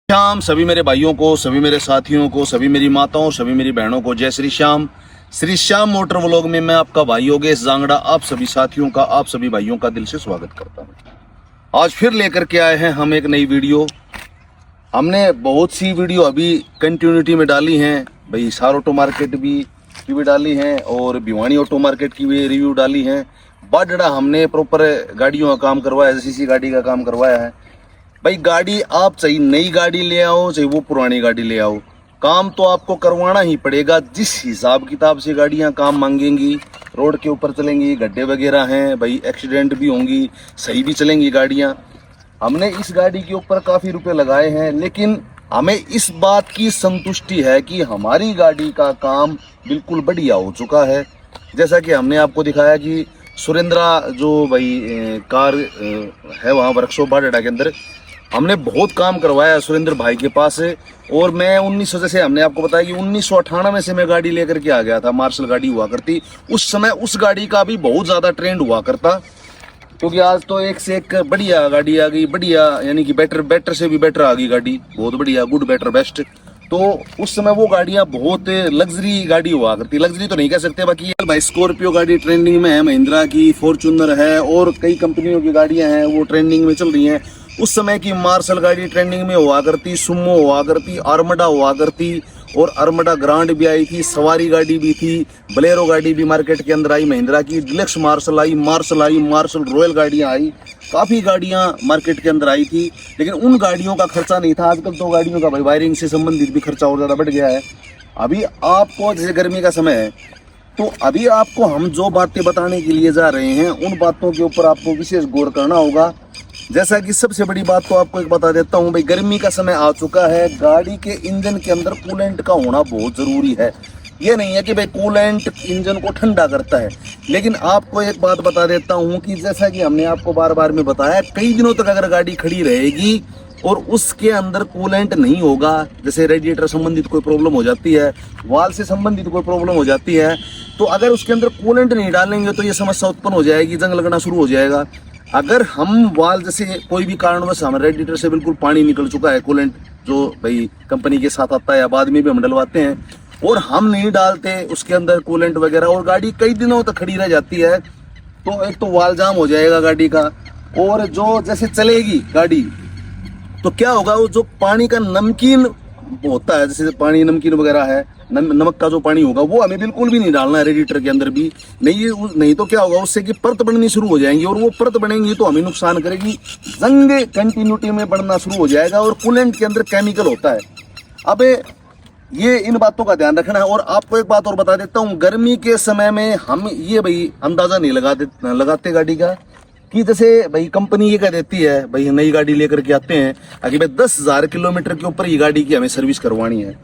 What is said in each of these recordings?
श्याम सभी मेरे भाइयों को, सभी मेरे साथियों को, सभी मेरी माताओं, सभी मेरी बहनों को जय श्री श्याम। श्री श्याम मोटर व्लॉग में मैं आपका भाई योगेश जांगड़ा आप सभी साथियों का, आप सभी भाइयों का दिल से स्वागत करता हूं। आज फिर लेकर के आए हैं हम एक नई वीडियो। हमने बहुत सी वीडियो अभी कंटिन्यूटी में डाली हैं भाई, हिसार ऑटो मार्केट की भी डाली हैं और भिवानी ऑटो मार्केट की भी रिव्यू डाली हैं। बाडड़ा हमने प्रॉपर गाड़ियों का काम करवाया है, सीसी गाड़ी का काम करवाया है। भाई गाड़ी आप चाहे नई गाड़ी ले आओ चाहे वो पुरानी गाड़ी ले आओ, काम तो आपको करवाना ही पड़ेगा। जिस हिसाब किताब से गाड़ियां काम मांगेंगी, रोड के ऊपर चलेंगी, गड्ढे वगैरह हैं भाई, एक्सीडेंट भी होंगी, सही भी चलेंगी गाड़ियां। हमने इस गाड़ी के ऊपर काफ़ी रुपए लगाए हैं, लेकिन हमें इस बात की संतुष्टि है कि हमारी गाड़ी का काम बिल्कुल बढ़िया हो चुका है। जैसा कि हमने आपको दिखाया कि सुरेंद्रा जो भाई कार है वहाँ वर्कशॉप बाडड़ा के अंदर हमने बहुत काम करवाया है सुरेंद्र भाई के पास से। और मैं 1900 जैसे हमने आपको बताया कि 1998 से मैं गाड़ी लेकर के आ गया था। मार्शल गाड़ी हुआ करती उस समय, उस गाड़ी का भी बहुत ज़्यादा ट्रेंड हुआ करता, क्योंकि आज तो एक से एक बढ़िया गाड़ी आ गई, बढ़िया यानी कि बेटर से भी बेटर आ गई गाड़ी, बहुत बढ़िया, गुड बेटर बेस्ट। तो उस समय वो गाड़ियां बहुत लग्जरी गाड़ी हुआ करती, लग्जरी तो नहीं कह सकते बाकी भाई। स्कॉर्पियो गाड़ी ट्रेंडिंग में है, महिंद्रा की फॉर्च्यूनर है और कई कंपनियों की गाड़ियां हैं वो ट्रेंडिंग में चल रही हैं। उस समय की मार्शल गाड़ी ट्रेंडिंग में हुआ करती, सुमो हुआ करती, आर्मडा हुआ करती और आर्मडा ग्रांड भी आई थी, सवारी गाड़ी भी थी, बलेरो गाड़ी भी मार्केट के अंदर आई, महिंद्रा की डिलक्स मार्शल आई, मार्शल रॉयल गाड़ियां आई, काफ़ी गाड़ियां मार्केट के अंदर आई थी। लेकिन उन गाड़ियों का खर्चा नहीं था। आजकल तो गाड़ियों का भाई वायरिंग से संबंधित भी खर्चा और ज़्यादा बढ़ गया है। अभी आपको जैसे गर्मी का समय है तो अभी आपको हम जो बातें बताने के लिए जा रहे हैं उन बातों के ऊपर आपको विशेष गौर करना होगा। जैसा कि सबसे बड़ी बात तो आपको एक बता देता हूं भाई, गर्मी का समय आ चुका है, गाड़ी के इंजन के अंदर कूलेंट का होना बहुत जरूरी है। ये नहीं है कि भाई कूलेंट इंजन को ठंडा करता है, लेकिन आपको एक बात बता देता हूं कि जैसा कि हमने आपको बार बार में बताया, कई दिनों तक अगर गाड़ी खड़ी रहेगी और उसके अंदर कूलेंट नहीं होगा, जैसे रेडिएटर संबंधित कोई प्रॉब्लम हो जाती है, वाल से संबंधित कोई प्रॉब्लम हो जाती है, तो अगर उसके अंदर कूलेंट नहीं डालेंगे तो ये समस्या उत्पन्न हो जाएगी, जंग लगना शुरू हो जाएगा। अगर हम वाल जैसे कोई भी कारणवश हमारे रेडिएटर से बिल्कुल पानी निकल चुका है, कूलेंट जो भाई कंपनी के साथ आता है या बाद में भी हम डलवाते हैं, और हम नहीं डालते उसके अंदर कूलेंट वगैरह और गाड़ी कई दिनों तक खड़ी रह जाती है, तो एक तो वाल जाम हो जाएगा गाड़ी का। और जो जैसे चलेगी गाड़ी तो क्या होगा, वो जो पानी का नमकीन होता है, जैसे पानी नमकीन वगैरह है, नमक का जो पानी होगा वो हमें बिल्कुल भी नहीं डालना है रेडिएटर के अंदर भी। नहीं तो क्या होगा, उससे कि परत बननी शुरू हो जाएंगी और वो परत बनेंगी तो हमें नुकसान करेगी, जंग कंटिन्यूटी में बढ़ना शुरू हो जाएगा और कूलेंट के अंदर केमिकल होता है। अब ये इन बातों का ध्यान रखना है। और आपको एक बात और बता देता हूँ, गर्मी के समय में हम ये भाई अंदाजा नहीं लगाते गाड़ी का कि जैसे भाई कंपनी ये कह देती है भाई नई गाड़ी लेकर के आते हैं कि भाई 10,000 किलोमीटर के ऊपर ये गाड़ी की हमें सर्विस करवानी है।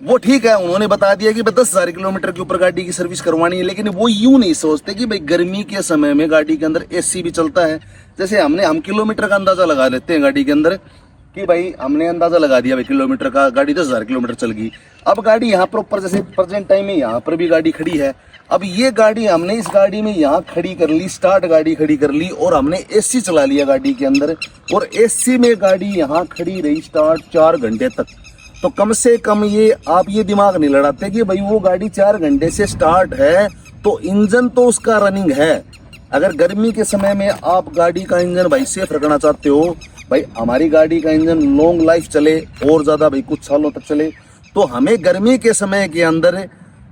वो ठीक है, उन्होंने बता दिया कि भाई 10,000 किलोमीटर के ऊपर गाड़ी की सर्विस करवानी है, लेकिन वो यूं नहीं सोचते कि भाई गर्मी के समय में गाड़ी के अंदर एसी भी चलता है। जैसे हम किलोमीटर का अंदाजा लगा लेते हैं गाड़ी के अंदर कि भाई हमने अंदाजा लगा दिया भाई किलोमीटर का, गाड़ी 10,000 किलोमीटर चल गई। अब गाड़ी यहाँ पर ऊपर जैसे प्रेजेंट टाइम में यहाँ पर भी गाड़ी खड़ी है, अब ये गाड़ी हमने इस गाड़ी में यहाँ खड़ी कर ली, स्टार्ट गाड़ी खड़ी कर ली और हमने एसी चला लिया गाड़ी के अंदर, और एसी में गाड़ी यहाँ खड़ी रही स्टार्ट 4 घंटे तक। तो कम से कम ये आप ये दिमाग नहीं लड़ाते कि भाई वो गाड़ी 4 घंटे से स्टार्ट है तो इंजन तो उसका रनिंग है। अगर गर्मी के समय में आप गाड़ी का इंजन भाई सेफ रखना चाहते हो, भाई हमारी गाड़ी का इंजन लॉन्ग लाइफ चले और ज़्यादा भाई कुछ सालों तक चले, तो हमें गर्मी के समय के अंदर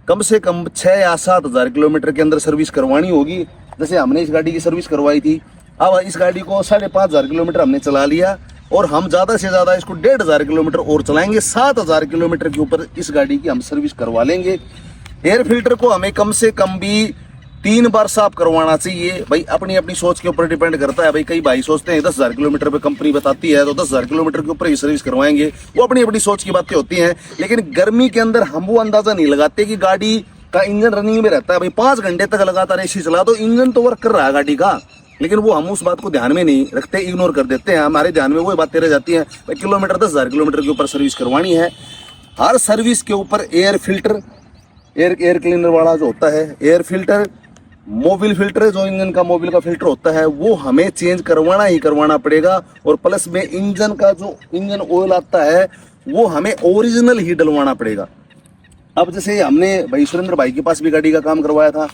कम से कम 6 या 7 हज़ार किलोमीटर के अंदर सर्विस करवानी होगी। जैसे हमने इस गाड़ी की सर्विस करवाई थी, अब इस गाड़ी को 5,500 किलोमीटर हमने चला लिया और हम ज़्यादा से ज़्यादा इसको 1,500 किलोमीटर और चलाएंगे, 7,000 किलोमीटर के ऊपर इस गाड़ी की हम सर्विस करवा लेंगे। एयर फिल्टर को हमें कम से कम भी 3 बार साफ करवाना चाहिए। भाई अपनी अपनी सोच के ऊपर डिपेंड करता है। भाई कई भाई सोचते हैं 10,000 किलोमीटर पे कंपनी बताती है तो 10,000 किलोमीटर के ऊपर ही सर्विस करवाएंगे, वो अपनी अपनी सोच की बातें होती हैं। लेकिन गर्मी के अंदर हम वो अंदाजा नहीं लगाते कि गाड़ी का इंजन रनिंग में रहता है, भाई 5 घंटे तक लगातार एसी चला तो इंजन तो वर्क कर रहा है गाड़ी का, लेकिन वो हम उस बात को ध्यान में नहीं रखते, इग्नोर कर देते हैं। हमारे ध्यान में वो बातें रह जाती हैं भाई किलोमीटर 10,000 किलोमीटर के ऊपर सर्विस करवानी है। हर सर्विस के ऊपर एयर फिल्टर, एयर क्लीनर वाला जो होता है, एयर फिल्टर मोबिल फिल्टर, जो इंजन का मोबिल का फिल्टर होता है, वो हमें चेंज करवाना ही करवाना पड़ेगा। और प्लस में इंजन का जो इंजन ऑयल आता है वो हमें ओरिजिनल ही डलवाना पड़ेगा। अब जैसे हमने भाई सुरेंद्र भाई के पास भी गाड़ी का काम करवाया था,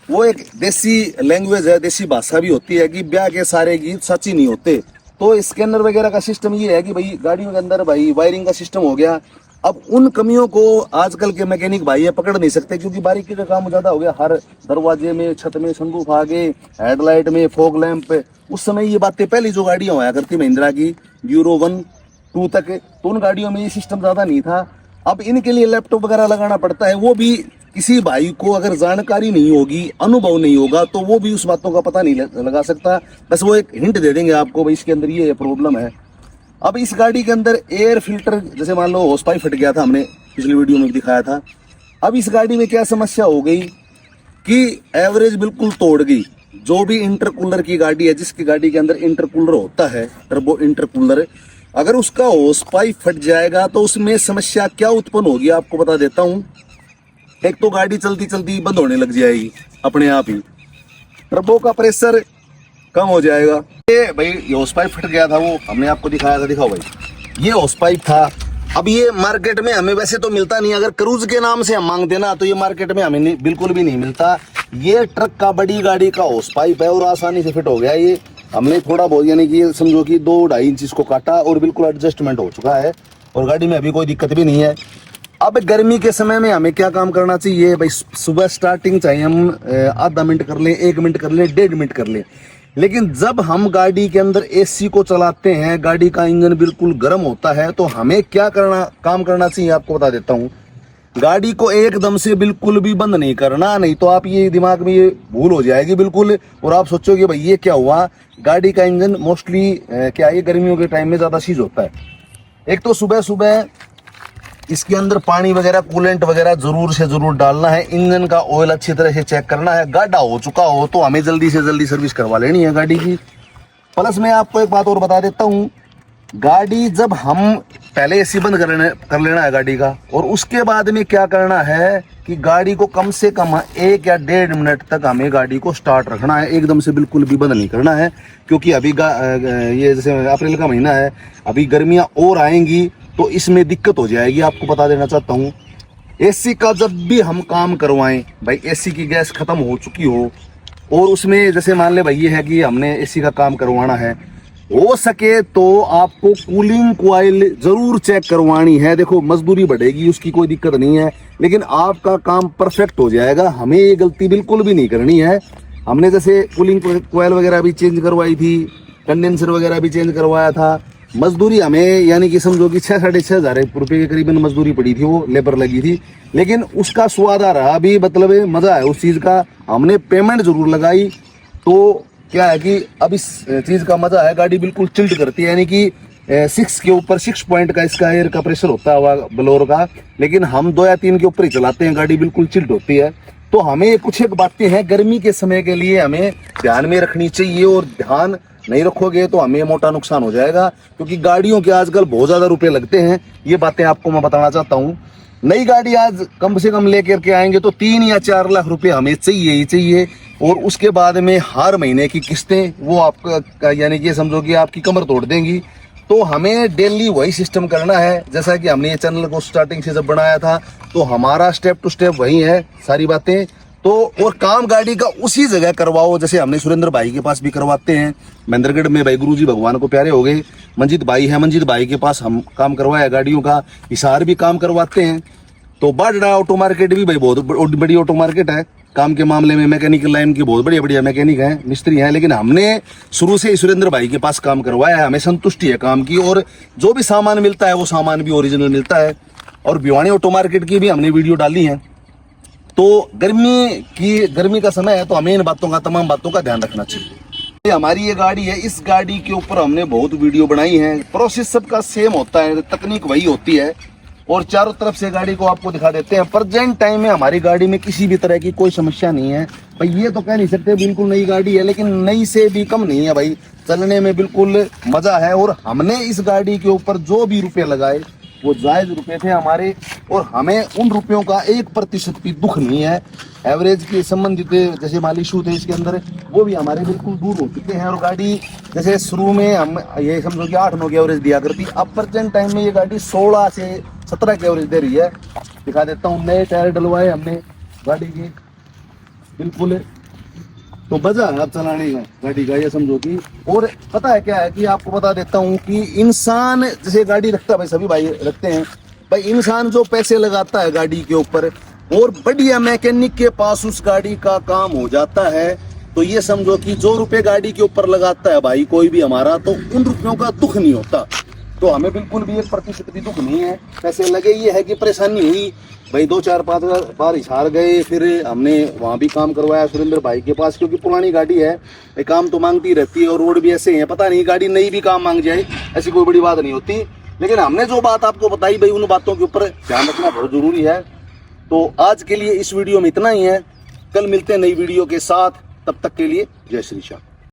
वो एक देसी लैंग्वेज है, देसी भाषा भी होती है कि ब्याह के सारे गीत सच ही नहीं होते। तो स्कैनर वगैरह का सिस्टम ये है कि भाई गाड़ियों के अंदर भाई वायरिंग का सिस्टम हो गया। अब उन कमियों को आजकल के मैकेनिक भाई ये पकड़ नहीं सकते, क्योंकि बारीकी का काम ज्यादा हो गया। हर दरवाजे में, छत में सनरूफ आगे, हेडलाइट में, फॉग लैंप पे। उस समय ये बातें पहली जो गाड़ियां हुआ करती महिंद्रा की यूरो 1, 2 तक, तो उन गाड़ियों में ये सिस्टम ज्यादा नहीं था। अब इनके लिए लैपटॉप वगैरह लगाना पड़ता है। वो भी किसी भाई को अगर जानकारी नहीं होगी, अनुभव नहीं होगा, तो वो भी उस बातों का पता नहीं लगा सकता। बस वो एक हिंट दे देंगे आपको, भाई इसके अंदर ये प्रॉब्लम है। अब इस गाड़ी के अंदर एयर फिल्टर, जैसे मान लो होस पाइप फट गया था, हमने पिछली वीडियो में दिखाया था। अब इस गाड़ी में क्या समस्या हो गई कि एवरेज बिल्कुल तोड़ गई। जो भी इंटरकूलर की गाड़ी है, जिसकी गाड़ी के अंदर इंटरकूलर होता है, टर्बो इंटरकूलर, अगर उसका होस पाइप फट जाएगा तो उसमें समस्या क्या उत्पन्न होगी आपको बता देता हूं। एक तो गाड़ी चलती चलती बंद होने लग जाएगी अपने आप ही, टर्बो का प्रेशर कम हो जाएगा। ये भाई ये होस पाइप फट गया था, वो हमने आपको दिखाया था, दिखाओ भाई, ये होस पाइप था। अब ये मार्केट में हमें वैसे तो मिलता नहीं, अगर क्रूज के नाम से हम मांगते ना तो ये मार्केट में हमें बिल्कुल भी नहीं मिलता। ये ट्रक का, बड़ी गाड़ी का होस पाइप है और आसानी से फिट हो गया। ये हमने थोड़ा बहुत, यानी कि समझो कि 2-2.5 इंच इसको काटा और बिल्कुल एडजस्टमेंट हो चुका है और गाड़ी में अभी कोई दिक्कत भी नहीं है। अब गर्मी के समय में हमें क्या काम करना चाहिए भाई, सुबह स्टार्टिंग चाहिए हम आधा मिनट कर लें, 1 मिनट कर लें, 1.5 मिनट कर लें। लेकिन जब हम गाड़ी के अंदर एसी को चलाते हैं, गाड़ी का इंजन बिल्कुल गर्म होता है, तो हमें क्या काम करना चाहिए आपको बता देता हूँ। गाड़ी को एकदम से बिल्कुल भी बंद नहीं करना, नहीं तो आप ये दिमाग में ये भूल हो जाएगी बिल्कुल और आप सोचोगे भाई ये क्या हुआ। गाड़ी का इंजन मोस्टली क्या है, गर्मियों के टाइम में ज्यादा सीज होता है। एक तो सुबह सुबह इसके अंदर पानी वगैरह, कूलेंट वगैरह जरूर से जरूर डालना है। इंजन का ऑयल अच्छी तरह से चेक करना है। गाढ़ा हो चुका हो तो हमें जल्दी से जल्दी सर्विस करवा लेनी है गाड़ी की। प्लस मैं आपको एक बात और बता देता हूँ, गाड़ी जब हम पहले एसी बंद कर लेना है गाड़ी का, और उसके बाद में क्या करना है कि गाड़ी को कम से कम 1 या 1.5 मिनट तक हमें गाड़ी को स्टार्ट रखना है। एकदम से बिल्कुल भी बंद नहीं करना है, क्योंकि अभी ये जैसे अप्रैल का महीना है, अभी गर्मियाँ और आएंगी तो इसमें दिक्कत हो जाएगी। आपको बता देना चाहता हूँ, एसी का जब भी हम काम करवाएं भाई, एसी की गैस खत्म हो चुकी हो और उसमें जैसे मान ले भाई ये है कि हमने एसी का काम करवाना है, हो सके तो आपको कूलिंग कॉइल जरूर चेक करवानी है। देखो मजदूरी बढ़ेगी, उसकी कोई दिक्कत नहीं है, लेकिन आपका काम परफेक्ट हो जाएगा। हमें ये गलती बिल्कुल भी नहीं करनी है। हमने जैसे कूलिंग कॉइल वगैरह भी चेंज करवाई थी, कंडेंसर वगैरह भी चेंज करवाया था। मजदूरी हमें यानी कि समझो कि 6-6.5 हजार रुपये के करीबन मजदूरी पड़ी थी, वो लेबर लगी थी, लेकिन उसका स्वाद आ रहा भी, मतलब मजा है उस चीज का। हमने पेमेंट जरूर लगाई, तो क्या है कि अब इस चीज का मजा है, गाड़ी बिल्कुल चिल्ड करती है। यानी कि 6 के ऊपर 6 पॉइंट का इसका एयर का प्रेशर होता है ब्लोअर का, लेकिन हम 2 या 3 के ऊपर ही चलाते हैं, गाड़ी बिल्कुल चिल्ड होती है। तो हमें कुछ एक बातें हैं गर्मी के समय के लिए हमें ध्यान में रखनी चाहिए, और ध्यान नहीं रखोगे तो हमें मोटा नुकसान हो जाएगा, क्योंकि गाड़ियों के आजकल बहुत ज्यादा रुपए लगते हैं। ये बातें आपको मैं बताना चाहता हूँ। नई गाड़ी आज कम से कम लेकर के आएंगे तो 3 या 4 लाख रुपए हमें चाहिए ही चाहिए, और उसके बाद में हर महीने की किस्तें वो आपका यानी कि समझो कि आपकी कमर तोड़ देंगी। तो हमें डेली वही सिस्टम करना है, जैसा कि हमने ये चैनल को स्टार्टिंग से जब बनाया था, तो हमारा स्टेप टू स्टेप वही है सारी बातें। तो और काम गाड़ी का उसी जगह करवाओ, जैसे हमने सुरेंद्र भाई के पास भी करवाते हैं। महेंद्रगढ़ में भाई गुरुजी भगवान को प्यारे हो गए, मंजीत भाई है, मंजीत भाई के पास हम काम करवाया गाड़ियों का। हिसार भी काम करवाते हैं। तो बाडड़ा ऑटो मार्केट भी भाई बहुत बड़ी ऑटो मार्केट है काम के मामले में। मैकेनिकल लाइन की बहुत बढ़िया मैकेनिक है, मिस्त्री है, लेकिन हमने शुरू से ही सुरेंद्र भाई के पास काम करवाया है। हमें संतुष्टि है काम की, और जो भी सामान मिलता है वो सामान भी ओरिजिनल मिलता है। और भिवानी ऑटो मार्केट की भी हमने वीडियो डाली है। तो गर्मी का समय है, तो हमें इन बातों का, तमाम बातों का ध्यान रखना चाहिए। हमारी ये गाड़ी है, इस गाड़ी के ऊपर हमने बहुत वीडियो बनाई है। प्रोसेस सबका सेम होता है, तकनीक वही होती है, और चारों तरफ से गाड़ी को आपको दिखा देते हैं। प्रेजेंट टाइम में हमारी गाड़ी में किसी भी तरह की कोई समस्या नहीं है भाई। ये तो कह नहीं सकते बिल्कुल नई गाड़ी है, लेकिन नई से भी कम नहीं है भाई, चलने में बिल्कुल मजा है। और हमने इस गाड़ी के ऊपर जो भी रुपए लगाए वो जायज रुपए थे हमारे, और हमें उन रुपयों का 1% भी दुख नहीं है। एवरेज के संबंधित जैसे माल इशू थे इसके अंदर, वो भी हमारे बिल्कुल दूर हो चुके हैं। और गाड़ी जैसे शुरू में हम ये समझो कि 8-9 की एवरेज दिया करती, अब प्रेजेंट टाइम में ये गाड़ी 16 से 17 की एवरेज दे रही है। दिखा देता हूँ, नए टायर डलवाए हमने गाड़ी के, बिल्कुल तो मजा है अब चलाने में गाड़ी का, ये समझो कि। और पता है क्या है कि आपको बता देता हूँ कि इंसान जैसे गाड़ी रखता है, भाई सभी भाई रखते हैं, भाई इंसान जो पैसे लगाता है गाड़ी के ऊपर और बढ़िया मैकेनिक के पास उस गाड़ी का काम हो जाता है, तो ये समझो कि जो रुपए गाड़ी के ऊपर लगाता है भाई कोई भी हमारा, तो उन रुपयों का दुख नहीं होता। तो हमें बिल्कुल भी 1% भी दुख नहीं है, पैसे लगे। ये है कि परेशानी हुई भाई, 2-4-5 बार हिसार गए, फिर हमने वहाँ भी काम करवाया सुरेंद्र भाई के पास, क्योंकि पुरानी गाड़ी है, ये काम तो मांगती रहती है और रोड भी ऐसे हैं, पता नहीं गाड़ी नई भी काम मांग जाए, ऐसी कोई बड़ी बात नहीं होती। लेकिन हमने जो बात आपको बताई भाई, उन बातों के ऊपर ध्यान रखना बहुत जरूरी है। तो आज के लिए इस वीडियो में इतना ही है, कल मिलते हैं नई वीडियो के साथ, तब तक के लिए जय श्री श्याम।